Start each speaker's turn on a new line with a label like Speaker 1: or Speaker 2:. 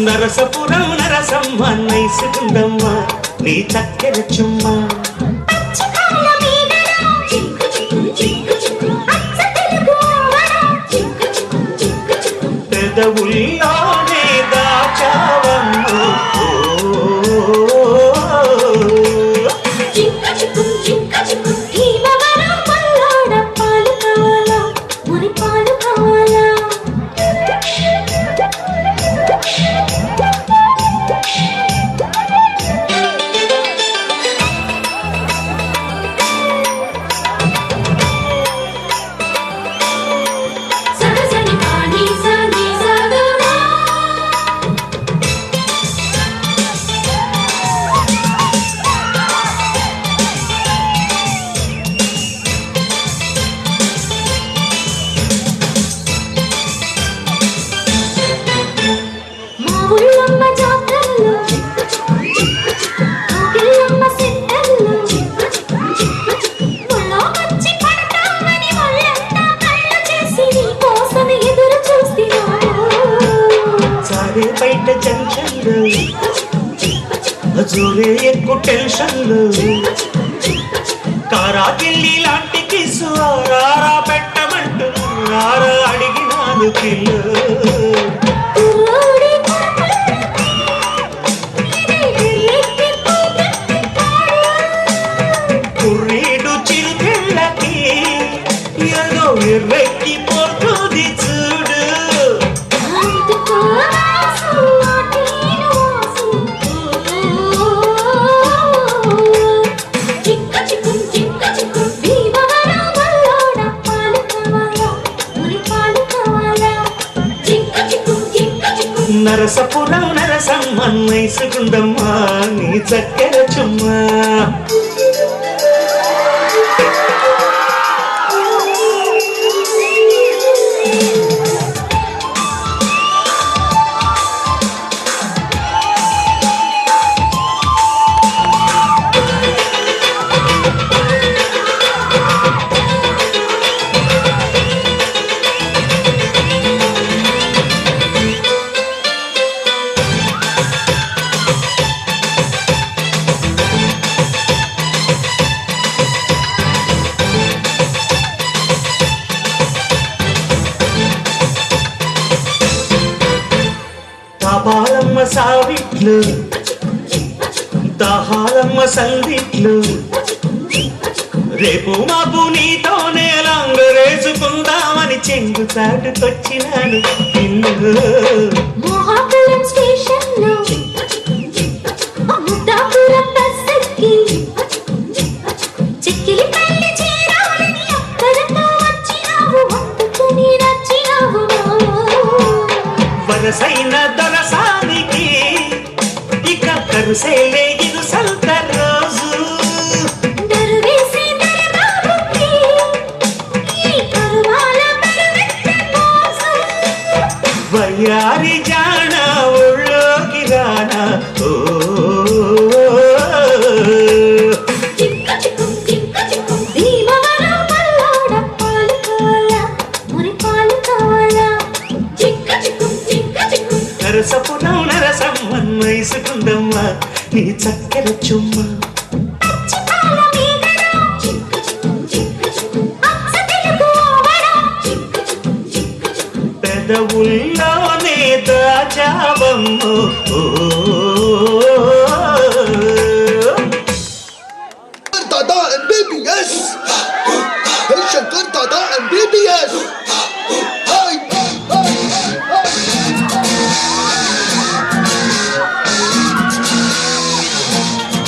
Speaker 1: నరసపురం నరసమ్మ నైసుకుందమ్మ నీ చక్కెర చుమ్మ పెదవుల్లోనే దాచావమ్మ బయట జంక్షన్లు జోరే ఎక్కువ టెన్షన్లు కారాకిల్లి లాంటి కిసు ఆరా పెట్టమంటూ ఆరా అడిగినాను కిల్లు కుర్రీడు చిరుతిళ్ళకి ఏదో ఎర్రెక్కి పోతుంది చూడు నరసపురం నరసమ్మ నైసుకుందమ్మ నీ చక్కెర చుమ్మ బాలమ్మ సావిట్లు దాహాలమ్మ సందిట్లు రేపు మాపు నీతోనే లంగరేసుకుందామని చెంగు చాటుకొచ్చినాను వరసైన దొరసానికి ఇక కరుసేలే ఇది సల్త రోజు వయ్యారి జాణ ఒళ్ళోకి రానా ఓ నరసపురం నరసమ్మ నైసుకుందమ్మ నీ చక్కెర చుమ్మ పెదవుల్లోనే దాచావమ్మ
Speaker 2: దాదా MBBS శంకర్ దాదా MBBS